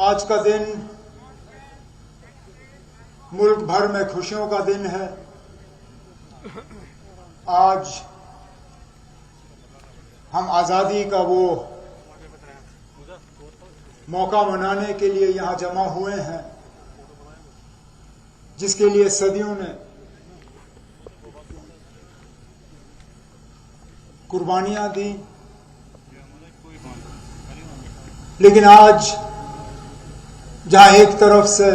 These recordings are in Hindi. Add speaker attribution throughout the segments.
Speaker 1: आज का दिन मुल्क भर में खुशियों का दिन है। आज हम आज़ादी का वो मौका मनाने के लिए यहाँ जमा हुए हैं जिसके लिए सदियों ने कुर्बानियां दी। लेकिन आज जहां एक तरफ से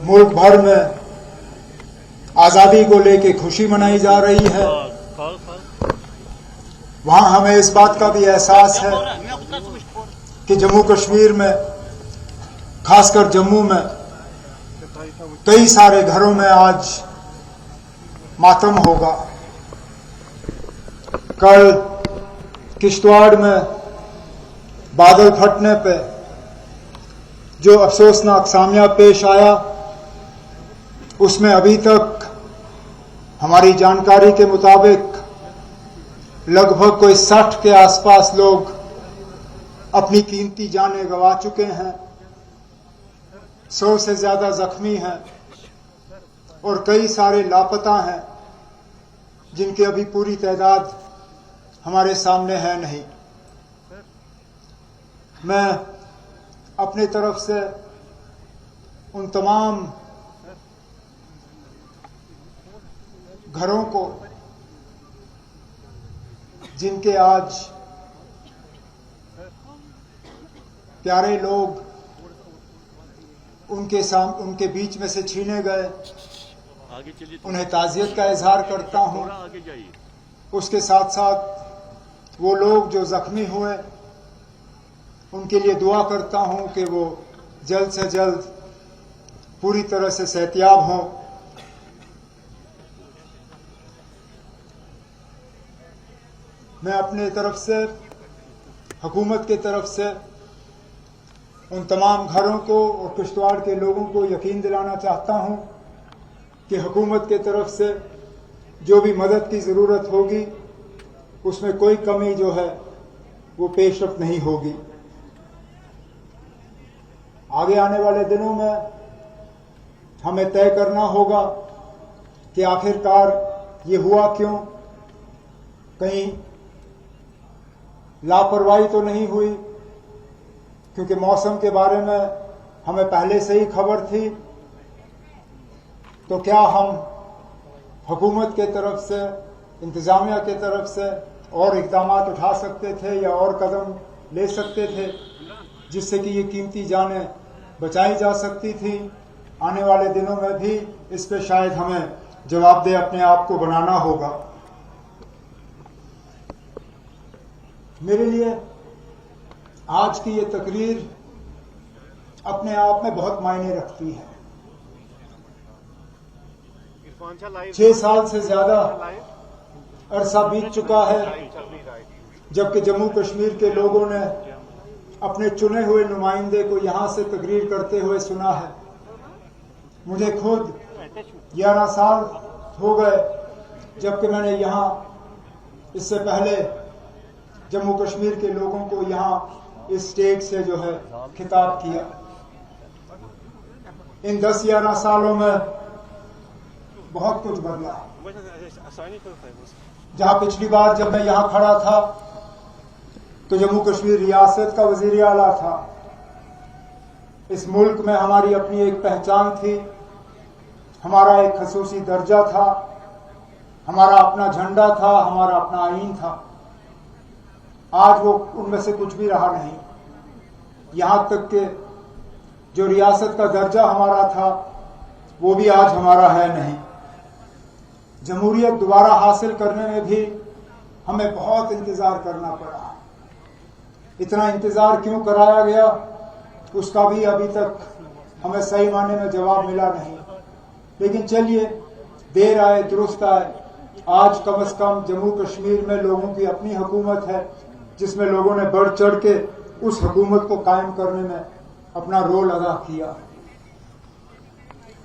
Speaker 1: मुल्क भर में आज़ादी को लेकर खुशी मनाई जा रही है, वहां हमें इस बात का भी एहसास है कि जम्मू कश्मीर में, खासकर जम्मू में, कई सारे घरों में आज मातम होगा। कल किश्तवाड़ में बादल फटने पे जो अफसोसनाक सामया पेश आया, उसमें अभी तक हमारी जानकारी के मुताबिक लगभग कोई 60 के आसपास लोग अपनी कीमती जानें गंवा चुके हैं, 100 से ज्यादा जख्मी हैं और कई सारे लापता हैं जिनकी अभी पूरी तादाद हमारे सामने है नहीं। मैं अपनी तरफ से उन तमाम घरों को जिनके आज प्यारे लोग उनके बीच में से छीने गए, उन्हें ताज़ियत का इजहार करता हूं। उसके साथ साथ वो लोग जो जख्मी हुए उनके लिए दुआ करता हूं कि वो जल्द से जल्द पूरी तरह से सेहतियाब हों। मैं अपने तरफ से, हुकूमत की तरफ से उन तमाम घरों को और किश्तवाड़ के लोगों को यकीन दिलाना चाहता हूं कि हुकूमत की तरफ से जो भी मदद की ज़रूरत होगी उसमें कोई कमी जो है वो पेशरफ्त नहीं होगी। आगे आने वाले दिनों में हमें तय करना होगा कि आखिरकार ये हुआ क्यों। कहीं लापरवाही तो नहीं हुई, क्योंकि मौसम के बारे में हमें पहले से ही खबर थी। तो क्या हम हुकूमत के तरफ से, इंतजामिया के तरफ से और इक़दाम उठा सकते थे या और कदम ले सकते थे जिससे कि ये कीमती जानें बचाई जा सकती थी। आने वाले दिनों में भी इस पे शायद हमें जवाबदेह अपने आप को बनाना होगा। मेरे लिए आज की ये तकरीर अपने आप में बहुत मायने रखती है। 6 साल से ज्यादा अरसा बीत चुका है जबकि जम्मू कश्मीर के लोगों ने अपने चुने हुए नुमाइंदे को यहां से तकरीर करते हुए सुना है। मुझे खुद 11 साल हो गए जबकि मैंने यहां इससे पहले जम्मू कश्मीर के लोगों को यहां इस स्टेज से जो है खिताब किया। इन 10-11 सालों में बहुत कुछ बदला। जहां पिछली बार जब मैं यहां खड़ा था तो जम्मू कश्मीर रियासत का वजीर आला था। इस मुल्क में हमारी अपनी एक पहचान थी, हमारा एक खसूसी दर्जा था, हमारा अपना झंडा था, हमारा अपना आईन था। आज वो उनमें से कुछ भी रहा नहीं। यहां तक कि जो रियासत का दर्जा हमारा था वो भी आज हमारा है नहीं। जमहूरियत दोबारा हासिल करने में भी हमें बहुत इंतजार करना पड़ा। इतना इंतजार क्यों कराया गया उसका भी अभी तक हमें सही मायने में जवाब मिला नहीं। लेकिन चलिए, देर आए दुरुस्त आए। आज कम से कम जम्मू कश्मीर में लोगों की अपनी हुकूमत है जिसमें लोगों ने बढ़ चढ़ के उस हुकूमत को कायम करने में अपना रोल अदा किया।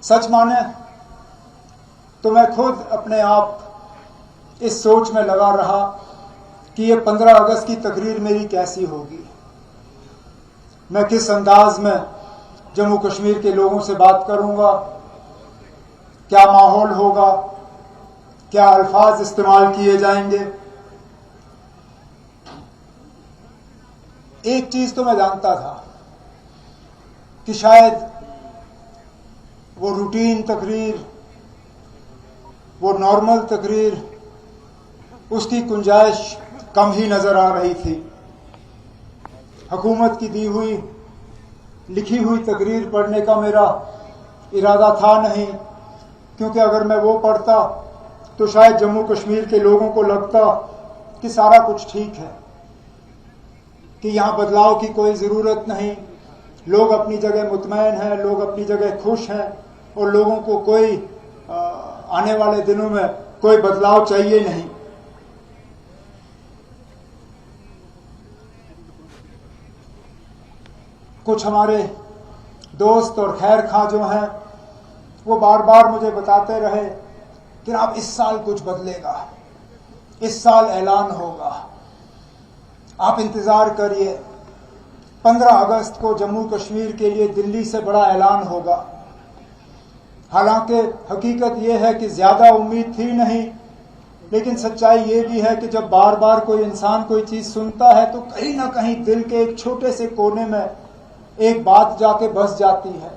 Speaker 1: सच माने तो मैं खुद अपने आप इस सोच में लगा रहा कि ये 15 अगस्त की तकरीर मेरी कैसी होगी। मैं किस अंदाज में जम्मू कश्मीर के लोगों से बात करूंगा, क्या माहौल होगा, क्या अल्फाज इस्तेमाल किए जाएंगे। एक चीज तो मैं जानता था कि शायद वो रूटीन तकरीर, वो नॉर्मल तकरीर, उसकी गुंजाइश कम ही नजर आ रही थी। हुकूमत की दी हुई लिखी हुई तकरीर पढ़ने का मेरा इरादा था नहीं, क्योंकि अगर मैं वो पढ़ता तो शायद जम्मू कश्मीर के लोगों को लगता कि सारा कुछ ठीक है, कि यहाँ बदलाव की कोई ज़रूरत नहीं, लोग अपनी जगह मुतमईन हैं, लोग अपनी जगह खुश हैं और लोगों को कोई आने वाले दिनों में कोई बदलाव चाहिए नहीं। कुछ हमारे दोस्त और खैर खां जो हैं वो बार बार मुझे बताते रहे कि आप इस साल कुछ बदलेगा, इस साल ऐलान होगा, आप इंतज़ार करिए, 15 अगस्त को जम्मू कश्मीर के लिए दिल्ली से बड़ा ऐलान होगा। हालांकि हकीकत यह है कि ज़्यादा उम्मीद थी नहीं, लेकिन सच्चाई ये भी है कि जब बार बार कोई इंसान कोई चीज़ सुनता है तो कहीं ना कहीं दिल के एक छोटे से कोने में एक बात जाके बस जाती है।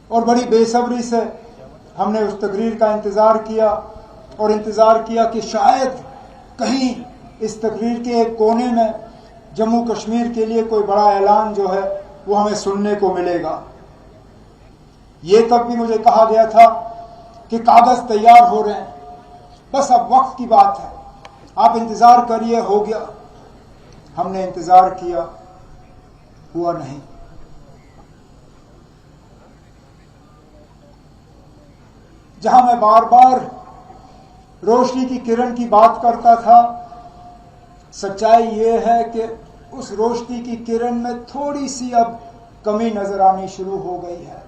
Speaker 1: और बड़ी बेसब्री से हमने उस तकरीर का इंतज़ार किया और इंतज़ार किया कि शायद कहीं इस तकरीर के एक कोने में जम्मू कश्मीर के लिए कोई बड़ा ऐलान जो है वो हमें सुनने को मिलेगा। ये तब भी मुझे कहा गया था कि कागज़ तैयार हो रहे हैं, बस अब वक्त की बात है, आप इंतज़ार करिए, हो गया। हमने इंतज़ार किया, हुआ नहीं। जहां मैं बार बार रोशनी की किरण की बात करता था, सच्चाई ये है कि उस रोशनी की किरण में थोड़ी सी अब कमी नजर आनी शुरू हो गई है।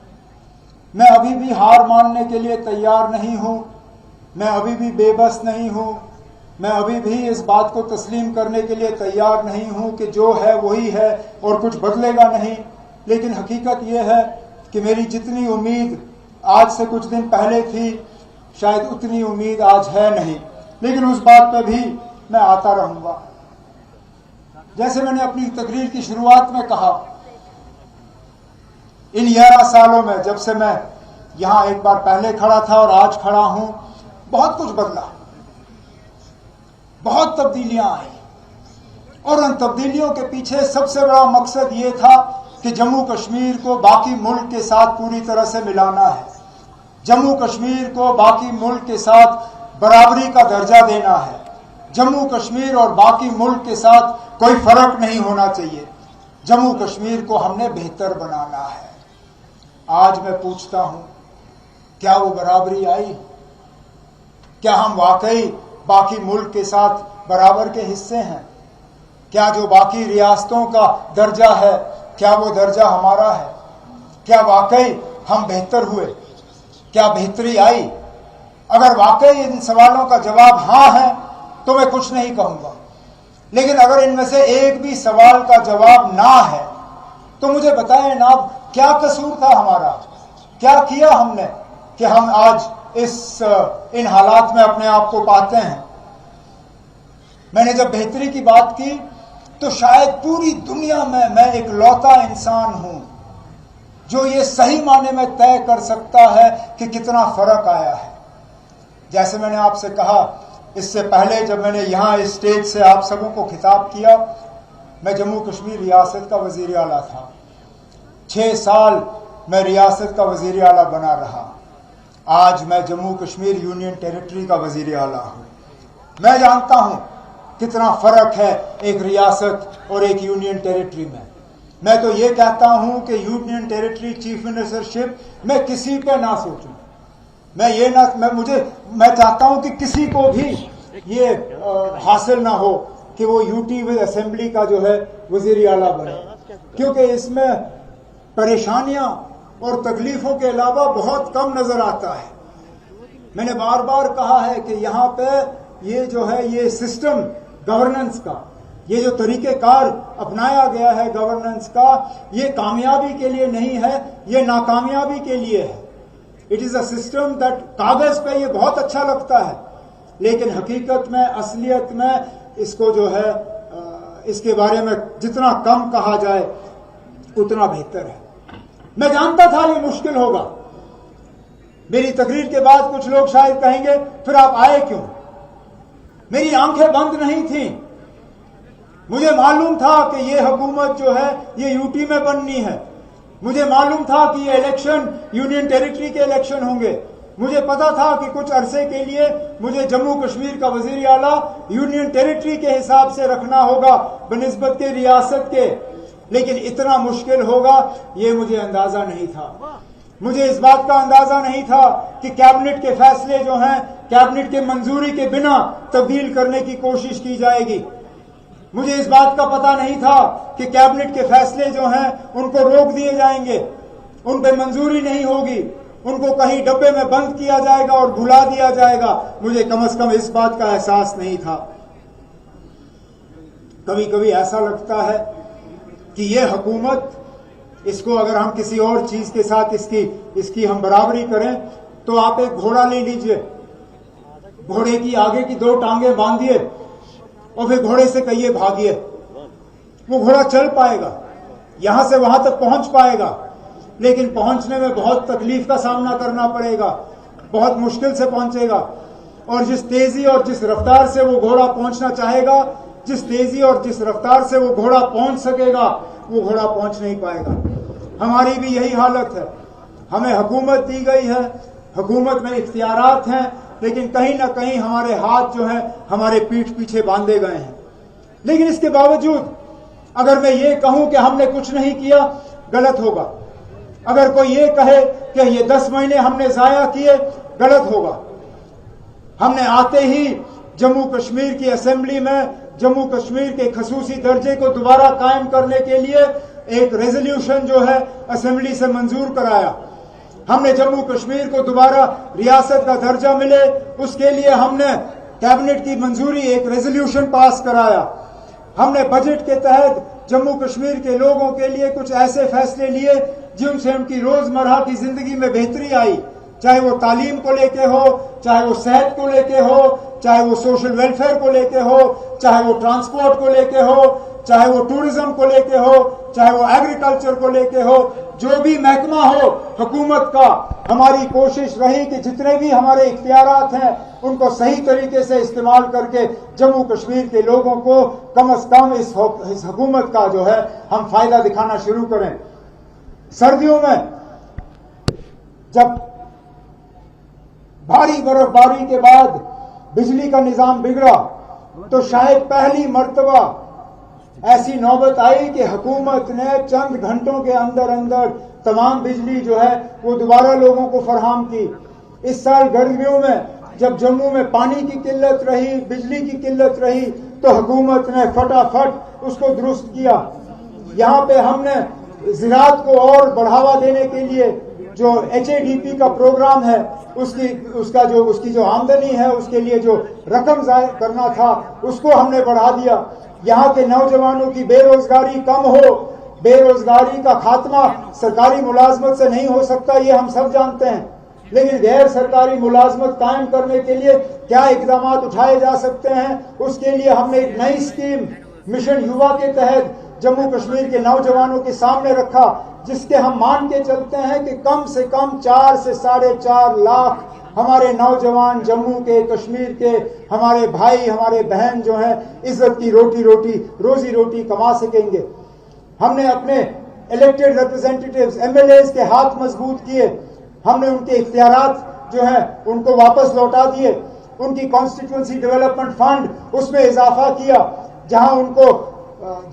Speaker 1: मैं अभी भी हार मानने के लिए तैयार नहीं हूं, मैं अभी भी बेबस नहीं हूं, मैं अभी भी इस बात को तस्लीम करने के लिए तैयार नहीं हूं कि जो है वही है और कुछ बदलेगा नहीं। लेकिन हकीकत यह है कि मेरी जितनी उम्मीद आज से कुछ दिन पहले थी, शायद उतनी उम्मीद आज है नहीं, लेकिन उस बात पर भी मैं आता रहूंगा। जैसे मैंने अपनी तकरीर की शुरुआत में कहा, इन 11 सालों में जब से मैं यहां एक बार पहले खड़ा था और आज खड़ा हूं, बहुत कुछ बदला, बहुत तब्दीलियां आई और उन तब्दीलियों के पीछे सबसे बड़ा मकसद ये था कि जम्मू कश्मीर को बाकी मुल्क के साथ पूरी तरह से मिलाना है, जम्मू कश्मीर को बाकी मुल्क के साथ बराबरी का दर्जा देना है, जम्मू कश्मीर और बाकी मुल्क के साथ कोई फर्क नहीं होना चाहिए, जम्मू कश्मीर को हमने बेहतर बनाना है। आज मैं पूछता हूं, क्या वो बराबरी आई? क्या हम वाकई बाकी मुल्क के साथ बराबर के हिस्से हैं? क्या जो बाकी रियासतों का दर्जा है, क्या वो दर्जा हमारा है? क्या वाकई हम बेहतर हुए? क्या बेहतरी आई? अगर वाकई इन सवालों का जवाब हाँ है तो मैं कुछ नहीं कहूंगा, लेकिन अगर इनमें से एक भी सवाल का जवाब ना है तो मुझे बताएं ना, क्या कसूर था हमारा, क्या किया हमने कि हम आज इन हालात में अपने आप को पाते हैं। मैंने जब बेहतरी की बात की तो शायद पूरी दुनिया में मैं एक लौता इंसान हूं जो ये सही माने में तय कर सकता है कि कितना फर्क आया है। जैसे मैंने आपसे कहा, इससे पहले जब मैंने यहाँ इस स्टेज से आप सबों को खिताब किया, मैं जम्मू कश्मीर रियासत का वज़ीर आला था। 6 साल मैं रियासत का वज़ीर आला बना रहा। आज मैं जम्मू कश्मीर यूनियन टेरिटरी का वज़ीर आला हूँ। मैं जानता हूँ कितना फ़र्क है एक रियासत और एक यूनियन टेरिटरी में। मैं तो ये कहता हूँ कि यूनियन टेरिटरी चीफ मिनिस्टरशिप मैं किसी पे ना सोचूं, मैं चाहता हूँ कि किसी को भी ये हासिल ना हो कि वो यूटी विद असेंबली का जो है वज़ीर आला बने, क्योंकि इसमें परेशानियां और तकलीफों के अलावा बहुत कम नजर आता है। मैंने बार बार कहा है कि यहाँ पे ये जो है ये सिस्टम गवर्नेंस का, ये जो तरीक़ेकार अपनाया गया है गवर्नेंस का, ये कामयाबी के लिए नहीं है, ये नाकामयाबी के लिए है। It is a system that कागज़ पे ये बहुत अच्छा लगता है, लेकिन हकीकत में, असलियत में इसको जो है इसके बारे में जितना कम कहा जाए उतना बेहतर है। मैं जानता था ये मुश्किल होगा। मेरी तकरीर के बाद कुछ लोग शायद कहेंगे फिर आप आए क्यों? मेरी आंखें बंद नहीं थी। मुझे मालूम था कि ये हुकूमत जो है ये यूटी में बननी है। मुझे मालूम था कि ये इलेक्शन यूनियन टेरिटरी के इलेक्शन होंगे। मुझे पता था कि कुछ अरसे के लिए मुझे जम्मू कश्मीर का वजीर आला यूनियन टेरिटरी के हिसाब से रखना होगा बनिस्बत के रियासत के, लेकिन इतना मुश्किल होगा ये मुझे अंदाजा नहीं था। मुझे इस बात का अंदाजा नहीं था कि कैबिनेट के फैसले जो हैं कैबिनेट के मंजूरी के बिना तब्दील करने की कोशिश की जाएगी। मुझे इस बात का पता नहीं था कि कैबिनेट के फैसले जो हैं उनको रोक दिए जाएंगे, उन पर मंजूरी नहीं होगी, उनको कहीं डब्बे में बंद किया जाएगा और भुला दिया जाएगा। मुझे कम से कम इस बात का एहसास नहीं था। कभी कभी ऐसा लगता है कि ये हुकूमत, इसको अगर हम किसी और चीज के साथ इसकी हम बराबरी करें तो आप एक घोड़ा ले लीजिए, घोड़े की आगे की 2 टांगे बांधिए और फिर घोड़े से कहिए भागिए, वो घोड़ा चल पाएगा, यहां से वहां तक पहुंच पाएगा, लेकिन पहुंचने में बहुत तकलीफ का सामना करना पड़ेगा, बहुत मुश्किल से पहुंचेगा। और जिस तेजी और जिस रफ्तार से वो घोड़ा पहुंचना चाहेगा, जिस तेजी और जिस रफ्तार से वो घोड़ा पहुंच सकेगा, वो घोड़ा पहुंच नहीं पाएगा। हमारी भी यही हालत है। हमें हुकूमत दी गई है, हुकूमत में इख्तियारात हैं, लेकिन कहीं ना कहीं हमारे हाथ जो है हमारे पीठ पीछे बांधे गए हैं। लेकिन इसके बावजूद अगर मैं ये कहूं कि हमने कुछ नहीं किया, गलत होगा। अगर कोई ये कहे कि ये 10 महीने हमने जाया किए, गलत होगा। हमने आते ही जम्मू कश्मीर की असेंबली में जम्मू कश्मीर के खसूसी दर्जे को दोबारा कायम करने के लिए एक रेजोल्यूशन जो है असेंबली से मंजूर कराया। हमने जम्मू कश्मीर को दोबारा रियासत का दर्जा मिले, उसके लिए हमने कैबिनेट की मंजूरी एक रेजोल्यूशन पास कराया। हमने बजट के तहत जम्मू कश्मीर के लोगों के लिए कुछ ऐसे फैसले लिए जिनसे उनकी रोजमर्रा की जिंदगी में बेहतरी आई, चाहे वो तालीम को लेके हो, चाहे वो सेहत को लेके हो, चाहे वो सोशल वेलफेयर को लेके हो, चाहे वो ट्रांसपोर्ट को लेके हो, चाहे वो टूरिज्म को लेके हो, चाहे वो एग्रीकल्चर को लेके हो, जो भी महकमा हो हुकूमत का, हमारी कोशिश रही कि जितने भी हमारे इख्तियारात हैं उनको सही तरीके से इस्तेमाल करके जम्मू कश्मीर के लोगों को कम से कम इस हुकूमत का जो है हम फायदा दिखाना शुरू करें। सर्दियों में जब भारी बर्फबारी के बाद बिजली का निजाम बिगड़ा तो शायद पहली मर्तबा ऐसी नौबत आई कि हुकूमत ने चंद घंटों के अंदर अंदर तमाम बिजली जो है वो दोबारा लोगों को फराहम की। इस साल गर्मियों में जब जम्मू में पानी की किल्लत रही, बिजली की किल्लत रही, तो हुकूमत ने फटाफट उसको दुरुस्त किया। यहाँ पे हमने ज़राअत को और बढ़ावा देने के लिए जो HADP का प्रोग्राम है उसकी जो आमदनी है, उसके लिए जो रकम ज़ाहिर करना था उसको हमने बढ़ा दिया। यहाँ के नौजवानों की बेरोजगारी कम हो, बेरोजगारी का खात्मा सरकारी मुलाजमत से नहीं हो सकता, ये हम सब जानते हैं, लेकिन गैर सरकारी मुलाजमत कायम करने के लिए क्या इकदाम उठाए जा सकते हैं, उसके लिए हमने एक नई स्कीम मिशन युवा के तहत जम्मू कश्मीर के नौजवानों के सामने रखा, जिसके हम मान के चलते हैं कि कम से कम 4 से 4.5 लाख हमारे नौजवान जम्मू के, कश्मीर के हमारे भाई, हमारे बहन जो हैं इज्जत की रोजी रोटी कमा सकेंगे। हमने अपने इलेक्टेड रिप्रेजेंटेटिव्स MLAs के हाथ मजबूत किए, हमने उनके इख्तियारात जो हैं उनको वापस लौटा दिए, उनकी कॉन्स्टिट्यूंसी डेवलपमेंट फंड उसमें इजाफा किया। जहां उनको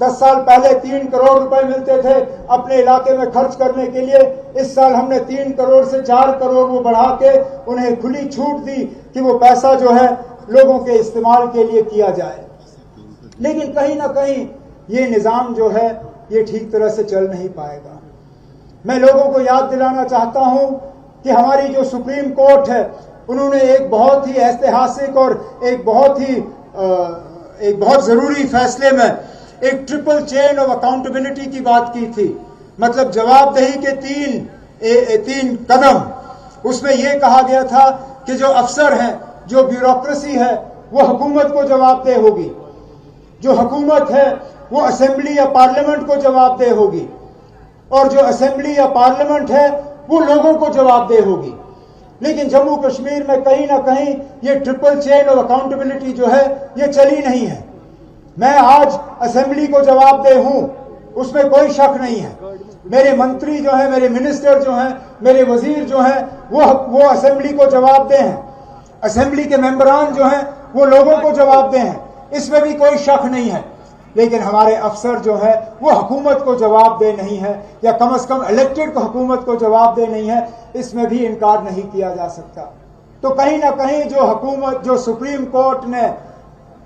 Speaker 1: 10 साल पहले 3 करोड़ रुपए मिलते थे अपने इलाके में खर्च करने के लिए, इस साल हमने 3 करोड़ से 4 करोड़ वो बढ़ा के उन्हें खुली छूट दी कि वो पैसा जो है लोगों के इस्तेमाल के लिए किया जाए। लेकिन कहीं ना कहीं ये निज़ाम जो है ये ठीक तरह से चल नहीं पाएगा। मैं लोगों को याद दिलाना चाहता हूं कि हमारी जो सुप्रीम कोर्ट है उन्होंने एक बहुत ही ऐतिहासिक और एक बहुत ही एक बहुत जरूरी फैसले में एक ट्रिपल चेन ऑफ अकाउंटेबिलिटी की बात की थी, मतलब जवाबदेही के तीन कदम। उसमें यह कहा गया था कि जो अफसर हैं, जो ब्यूरोक्रेसी है, वो हुकूमत को जवाबदेह होगी, जो हुकूमत है वो असेंबली या पार्लियामेंट को जवाबदेह होगी, और जो असेंबली या पार्लियामेंट है वो लोगों को जवाबदेह होगी। लेकिन जम्मू कश्मीर में कहीं ना कहीं ये ट्रिपल चेन ऑफ अकाउंटेबिलिटी जो है ये चली नहीं है। मैं आज असेंबली को जवाबदेह हूं, उसमें कोई शक नहीं है। मेरे मंत्री जो है, मेरे मिनिस्टर जो हैं, मेरे वजीर जो हैं, वो असेंबली को जवाबदेह हैं। असेंबली के मेंबरान जो हैं वो लोगों को जवाबदेह हैं, इसमें भी कोई शक नहीं है। लेकिन हमारे अफसर जो है वो हुकूमत को जवाबदेह नहीं है, या कम से कम इलेक्टेड हुकूमत को जवाबदेह नहीं है, इसमें भी इनकार नहीं किया जा सकता। तो कहीं ना कहीं जो हुकूमत, जो सुप्रीम कोर्ट ने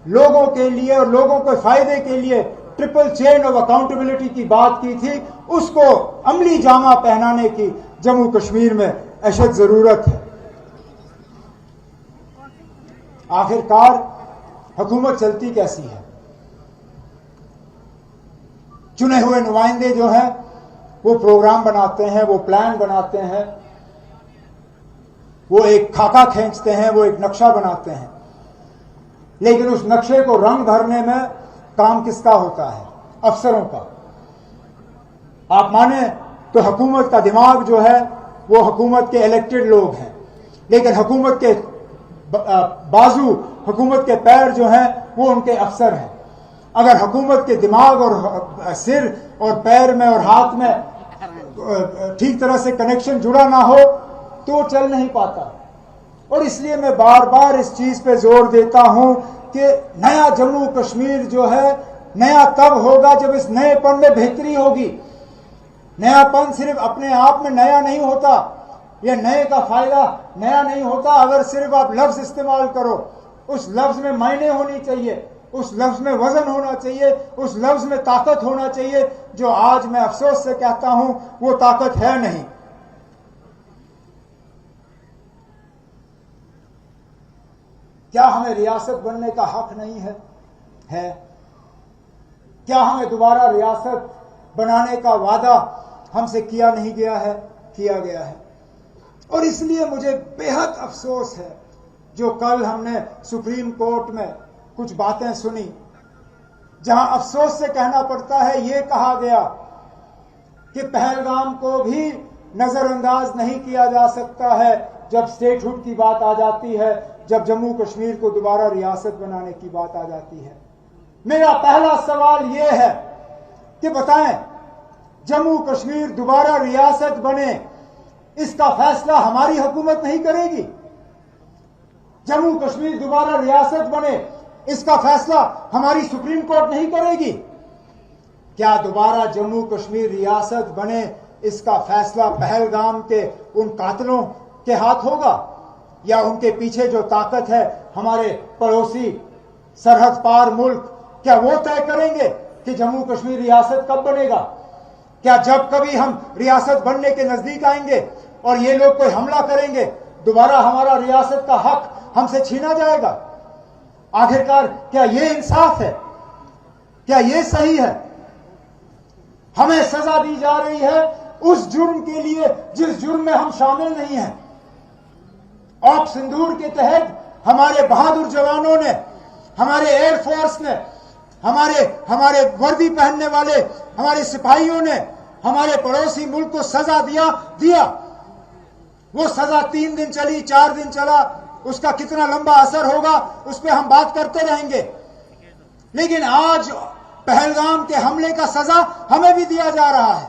Speaker 1: लोगों के लिए और लोगों के फायदे के लिए ट्रिपल चेन ऑफ अकाउंटेबिलिटी की बात की थी, उसको अमली जामा पहनाने की जम्मू कश्मीर में अशद जरूरत है। आखिरकार हुकूमत चलती कैसी है? चुने हुए नुमाइंदे जो हैं वो प्रोग्राम बनाते हैं, वो प्लान बनाते हैं, वो एक खाका खींचते हैं, वो एक नक्शा बनाते हैं। लेकिन उस नक्शे को रंग भरने में काम किसका होता है? अफसरों का। आप माने तो हुकूमत का दिमाग जो है वो हुकूमत के इलेक्टेड लोग हैं, लेकिन हुकूमत के बाजू, हुकूमत के पैर जो हैं वो उनके अफसर हैं। अगर हुकूमत के दिमाग और सिर और पैर में और हाथ में ठीक तरह से कनेक्शन जुड़ा ना हो तो चल नहीं पाता। और इसलिए मैं बार बार इस चीज पे जोर देता हूं कि नया जम्मू कश्मीर जो है नया तब होगा जब इस नएपन में बेहतरी होगी। नयापन सिर्फ अपने आप में नया नहीं होता, यह नए का फायदा नया नहीं होता अगर सिर्फ आप लफ्ज इस्तेमाल करो। उस लफ्ज में मायने होनी चाहिए, उस लफ्ज में वजन होना चाहिए, उस लफ्ज में ताकत होना चाहिए, जो आज मैं अफसोस से कहता हूं वो ताकत है नहीं। क्या हमें रियासत बनने का हक नहीं है? क्या हमें दोबारा रियासत बनाने का वादा हमसे किया नहीं गया है? किया गया है। और इसलिए मुझे बेहद अफसोस है जो कल हमने सुप्रीम कोर्ट में कुछ बातें सुनी, जहां अफसोस से कहना पड़ता है, यह कहा गया कि पहलगाम को भी नजरअंदाज नहीं किया जा सकता है जब स्टेटहुड की बात आ जाती है, जब जम्मू कश्मीर को दोबारा रियासत बनाने की बात आ जाती है। मेरा पहला सवाल यह है कि बताएं, जम्मू कश्मीर दोबारा रियासत बने, इसका फैसला हमारी हुकूमत नहीं करेगी? जम्मू कश्मीर दोबारा रियासत बने, इसका फैसला हमारी सुप्रीम कोर्ट नहीं करेगी? क्या दोबारा जम्मू कश्मीर रियासत बने, इसका फैसला पहलगाम के उन कातिलों के हाथ होगा, या उनके पीछे जो ताकत है हमारे पड़ोसी सरहद पार मुल्क, क्या वो तय करेंगे कि जम्मू कश्मीर रियासत कब बनेगा? क्या जब कभी हम रियासत बनने के नजदीक आएंगे और ये लोग कोई हमला करेंगे, दोबारा हमारा रियासत का हक हमसे छीना जाएगा? आखिरकार क्या ये इंसाफ है? क्या ये सही है? हमें सजा दी जा रही है उस जुर्म के लिए जिस जुर्म में हम शामिल नहीं हैं। ऑप सिंदूर के तहत हमारे बहादुर जवानों ने, हमारे एयरफोर्स ने, हमारे वर्दी पहनने वाले हमारे सिपाहियों ने हमारे पड़ोसी मुल्क को सजा दिया। वो सजा 3 दिन चली, 4 दिन चला, उसका कितना लंबा असर होगा उस पर हम बात करते रहेंगे। लेकिन आज पहलगाम के हमले का सजा हमें भी दिया जा रहा है।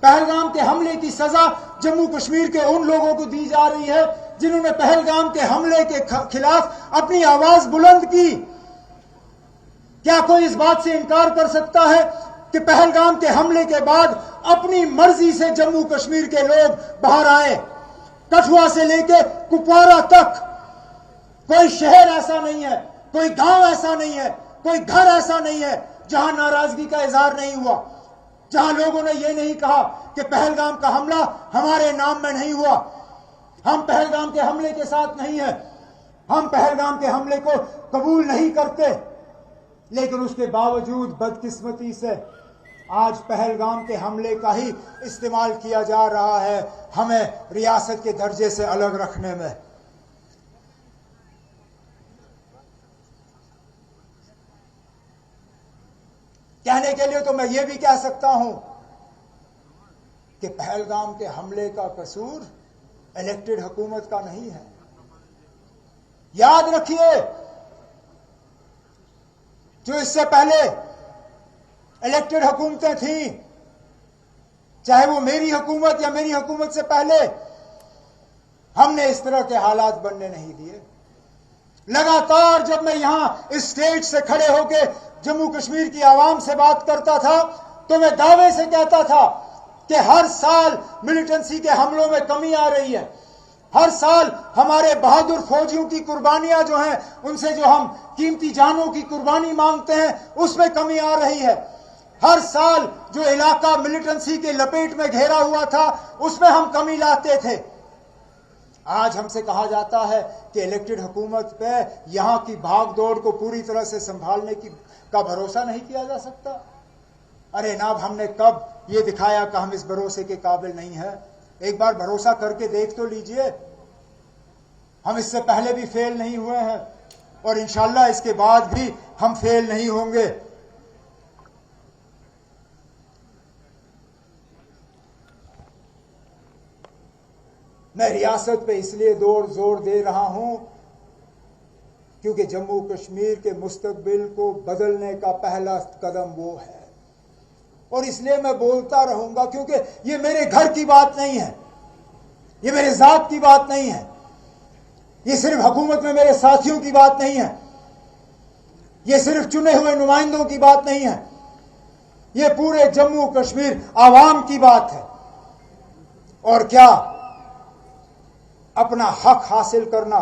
Speaker 1: पहलगाम के हमले की सजा जम्मू कश्मीर के उन लोगों को दी जा रही है जिन्होंने पहलगाम के हमले के खिलाफ अपनी आवाज बुलंद की। क्या कोई इस बात से इनकार कर सकता है कि पहलगाम के हमले के बाद अपनी मर्जी से जम्मू कश्मीर के लोग बाहर आए? कठुआ से लेकर कुपवारा तक कोई शहर ऐसा नहीं है, कोई गांव ऐसा नहीं है, कोई घर ऐसा नहीं है जहां नाराजगी का इजहार नहीं हुआ, जहां लोगों ने यह नहीं कहा कि पहलगाम का हमला हमारे नाम में नहीं हुआ, हम पहलगाम के हमले के साथ नहीं है, हम पहलगाम के हमले को कबूल नहीं करते। लेकिन उसके बावजूद बदकिस्मती से आज पहलगाम के हमले का ही इस्तेमाल किया जा रहा है हमें रियासत के दर्जे से अलग रखने में। कहने के लिए तो मैं ये भी कह सकता हूं कि पहलगाम के हमले का कसूर इलेक्टेड हुकूमत का नहीं है। याद रखिए, जो इससे पहले इलेक्टेड हुकूमतें थीं, चाहे वो मेरी हुकूमत या मेरी हुकूमत से पहले, हमने इस तरह के हालात बनने नहीं दिए। लगातार जब मैं यहां इस स्टेज से खड़े होकर जम्मू कश्मीर की आवाम से बात करता था तो मैं दावे से कहता था कि हर साल मिलिटेंसी के हमलों में कमी आ रही है। हर साल हमारे बहादुर फौजियों की कुर्बानियां जो हैं, उनसे जो हम कीमती जानों की कुर्बानी मांगते हैं, उसमें कमी आ रही है। हर साल जो इलाका मिलिटेंसी के लपेट में घेरा हुआ था, उसमें हम कमी लाते थे। आज हमसे कहा जाता है कि इलेक्टेड हुकूमत पे यहां की भागदौड़ को पूरी तरह से संभालने का भरोसा नहीं किया जा सकता। अरे नाब, हमने कब ये दिखाया कि हम इस भरोसे के काबिल नहीं है? एक बार भरोसा करके देख तो लीजिए। हम इससे पहले भी फेल नहीं हुए हैं और इंशाल्लाह इसके बाद भी हम फेल नहीं होंगे। मैं रियासत पे इसलिए जोर दे रहा हूं क्योंकि जम्मू कश्मीर के मुस्तकबिल को बदलने का पहला कदम वो है। और इसलिए मैं बोलता रहूंगा क्योंकि ये मेरे घर की बात नहीं है, ये मेरे जात की बात नहीं है, ये सिर्फ हुकूमत में मेरे साथियों की बात नहीं है, ये सिर्फ चुने हुए नुमाइंदों की बात नहीं है, ये पूरे जम्मू कश्मीर आवाम की बात है। और क्या अपना हक हासिल करना,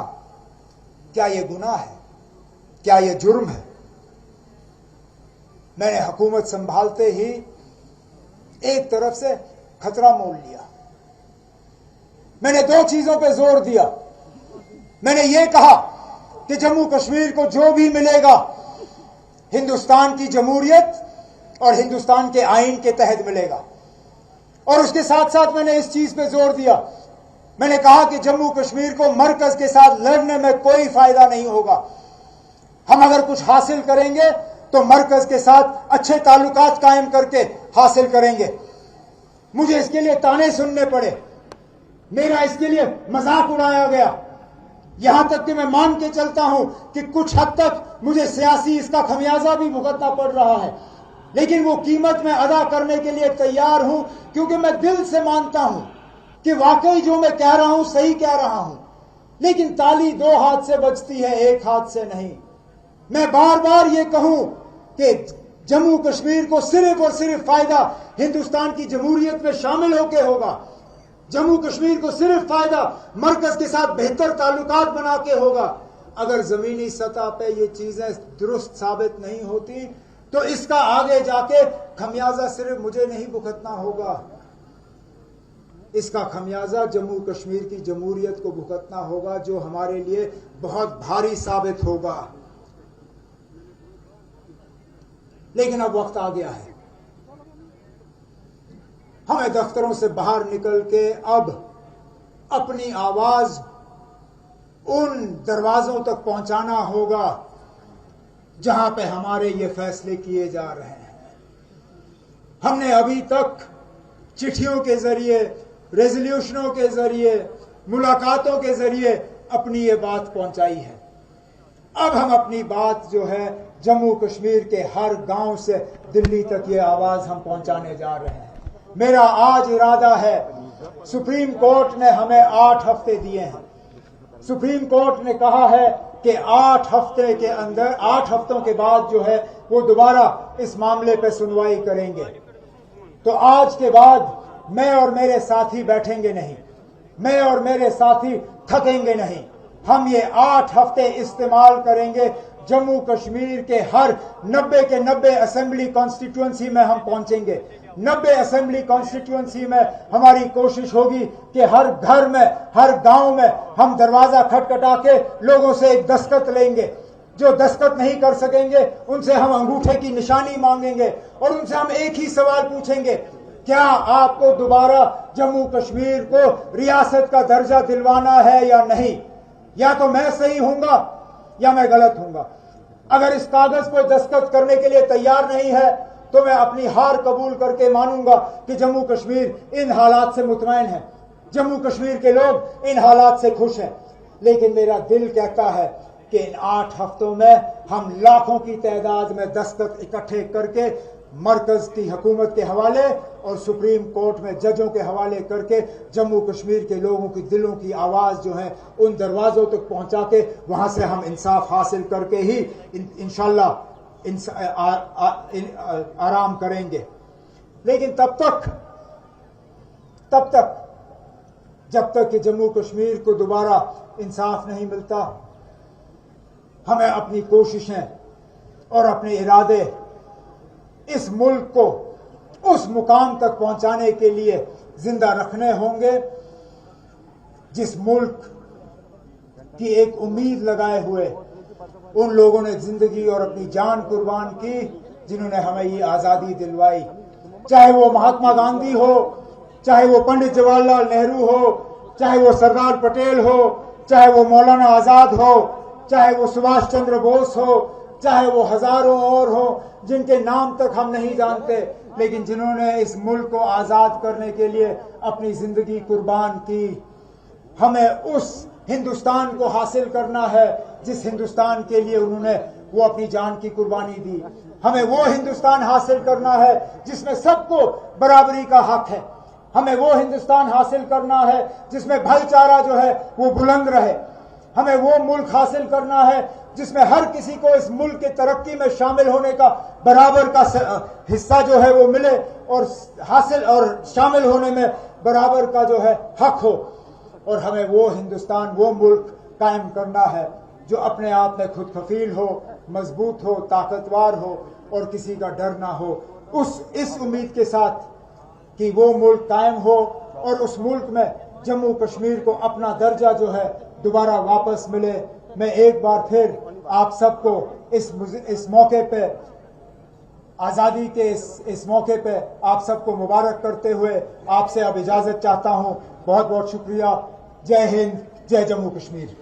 Speaker 1: क्या यह गुनाह है? क्या यह जुर्म है? मैंने हुकूमत संभालते ही एक तरफ से खतरा मोल लिया। मैंने दो चीजों पे जोर दिया। मैंने ये कहा कि जम्मू कश्मीर को जो भी मिलेगा हिंदुस्तान की जमहूरियत और हिंदुस्तान के आईन के तहत मिलेगा। और उसके साथ साथ मैंने इस चीज पे जोर दिया, मैंने कहा कि जम्मू कश्मीर को मरकज के साथ लड़ने में कोई फायदा नहीं होगा। हम अगर कुछ हासिल करेंगे तो मरकज के साथ अच्छे ताल्लुकात कायम करके हासिल करेंगे। मुझे इसके लिए ताने सुनने पड़े, मेरा इसके लिए मजाक उड़ाया गया, यहां तक कि मैं मान के चलता हूं कि कुछ हद तक मुझे सियासी इसका खमियाजा भी भुगतना पड़ रहा है। लेकिन वो कीमत मैं अदा करने के लिए तैयार हूं क्योंकि मैं दिल से मानता हूं कि वाकई जो मैं कह रहा हूं सही कह रहा हूं। लेकिन ताली दो हाथ से बजती है, एक हाथ से नहीं। मैं बार बार ये कहूं कि जम्मू कश्मीर को सिर्फ और सिर्फ फायदा हिंदुस्तान की जमहूरियत में शामिल होकर होगा। जम्मू कश्मीर को सिर्फ फायदा मरकज के साथ बेहतर ताल्लुकात बना के होगा। अगर जमीनी सतह पे ये चीजें दुरुस्त साबित नहीं होती तो इसका आगे जाके खमियाजा सिर्फ मुझे नहीं भुगतना होगा, इसका खमियाजा जम्मू कश्मीर की जमहूरियत को भुगतना होगा, जो हमारे लिए बहुत भारी साबित होगा। लेकिन अब वक्त आ गया है, हमें दफ्तरों से बाहर निकल के अब अपनी आवाज उन दरवाजों तक पहुंचाना होगा जहां पे हमारे ये फैसले किए जा रहे हैं। हमने अभी तक चिट्ठियों के जरिए, रेजोल्यूशनों के जरिए, मुलाकातों के जरिए अपनी ये बात पहुंचाई है। अब हम अपनी बात जो है जम्मू कश्मीर के हर गांव से दिल्ली तक ये आवाज हम पहुंचाने जा रहे हैं। मेरा आज इरादा है, सुप्रीम कोर्ट ने हमें 8 हफ्ते दिए हैं। सुप्रीम कोर्ट ने कहा है कि 8 हफ्ते के अंदर, 8 हफ्तों के बाद जो है वो दोबारा इस मामले पे सुनवाई करेंगे। तो आज के बाद मैं और मेरे साथी बैठेंगे नहीं, मैं और मेरे साथी थकेंगे नहीं। हम ये 8 हफ्ते इस्तेमाल करेंगे, जम्मू कश्मीर के हर 90 के 90 असेंबली कॉन्स्टिट्यूएंसी में हम पहुंचेंगे। 90 असेंबली कॉन्स्टिट्यूएंसी में हमारी कोशिश होगी कि हर घर में, हर गांव में हम दरवाजा खटखटा के लोगों से एक दस्तखत लेंगे। जो दस्तखत नहीं कर सकेंगे उनसे हम अंगूठे की निशानी मांगेंगे और उनसे हम एक ही सवाल पूछेंगे, क्या आपको दोबारा जम्मू कश्मीर को रियासत का दर्जा दिलवाना है या नहीं? या तो मैं सही हूंगा या मैं गलत हूंगा। अगर इस कागज को दस्तखत करने के लिए तैयार नहीं है तो मैं अपनी हार कबूल करके मानूंगा कि जम्मू कश्मीर इन हालात से मुतमईन है, जम्मू कश्मीर के लोग इन हालात से खुश हैं। लेकिन मेरा दिल कहता है कि इन 8 हफ्तों में हम लाखों की तादाद में दस्तखत इकट्ठे करके मरकज की हुकूमत के हवाले और सुप्रीम कोर्ट में जजों के हवाले करके जम्मू कश्मीर के लोगों की दिलों की आवाज जो है उन दरवाजों तक पहुंचा के वहां से हम इंसाफ हासिल करके ही इंशाल्लाह आराम करेंगे। लेकिन तब तक जब तक कि जम्मू कश्मीर को दोबारा इंसाफ नहीं मिलता, हमें अपनी कोशिशें और अपने इरादे इस मुल्क को उस मुकाम तक पहुंचाने के लिए जिंदा रखने होंगे जिस मुल्क की एक उम्मीद लगाए हुए उन लोगों ने जिंदगी और अपनी जान कुर्बान की जिन्होंने हमें ये आजादी दिलवाई। चाहे वो महात्मा गांधी हो, चाहे वो पंडित जवाहरलाल नेहरू हो, चाहे वो सरदार पटेल हो, चाहे वो मौलाना आजाद हो, चाहे वो सुभाष चंद्र बोस हो, चाहे वो हजारों और हो जिनके नाम तक हम नहीं जानते, लेकिन जिन्होंने इस मुल्क को आजाद करने के लिए अपनी जिंदगी कुर्बान की। हमें उस हिंदुस्तान को हासिल करना है जिस हिंदुस्तान के लिए उन्होंने वो अपनी जान की कुर्बानी दी। हमें वो हिंदुस्तान हासिल करना है जिसमें सबको बराबरी का हक है। हमें वो हिंदुस्तान हासिल करना है जिसमें भाईचारा जो है वो बुलंद रहे। हमें वो मुल्क हासिल करना है जिसमें हर किसी को इस मुल्क की तरक्की में शामिल होने का बराबर का हिस्सा जो है वो मिले और हासिल और शामिल होने में बराबर का जो है हक हो। और हमें वो हिंदुस्तान, वो मुल्क कायम करना है जो अपने आप में खुद कफील हो, मजबूत हो, ताकतवर हो और किसी का डर ना हो। इस उम्मीद के साथ कि वो मुल्क कायम हो और उस मुल्क में जम्मू कश्मीर को अपना दर्जा जो है दोबारा वापस मिले, मैं एक बार फिर आप सबको इस मौके पे, आज़ादी के इस मौके पे आप सबको मुबारक करते हुए आपसे अब इजाज़त चाहता हूँ। बहुत बहुत शुक्रिया। जय हिंद, जय जम्मू कश्मीर।